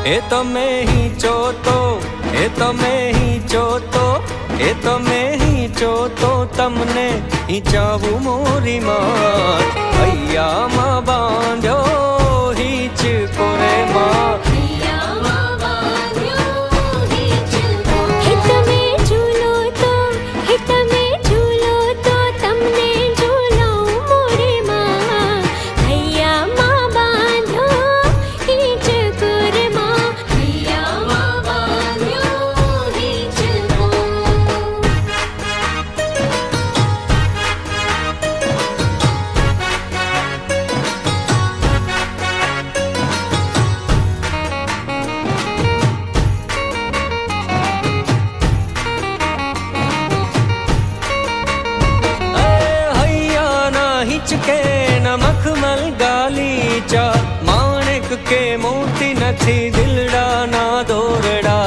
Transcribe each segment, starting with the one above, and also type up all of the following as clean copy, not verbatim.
એ તમે હિંચો તો એ તમે હિંચો તો એ તમે હિંચો તો તમને હિંચાવું મોરી માં હૈયામાં બાંધ્યો હિંચકો રે માં के नमखमल गालीचा माणिक के मोती नथी दिलड़ा ना दोरड़ा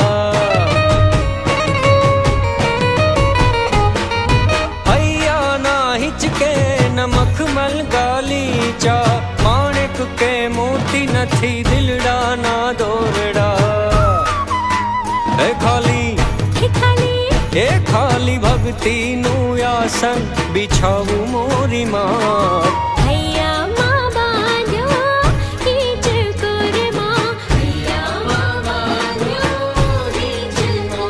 हैया ना हिचके नमखमल गालीचा माणिक के मोती नथी दिलड़ा ना दोरड़ा ए खाली भक्ति नु आसन बिछाऊ मोरी मां।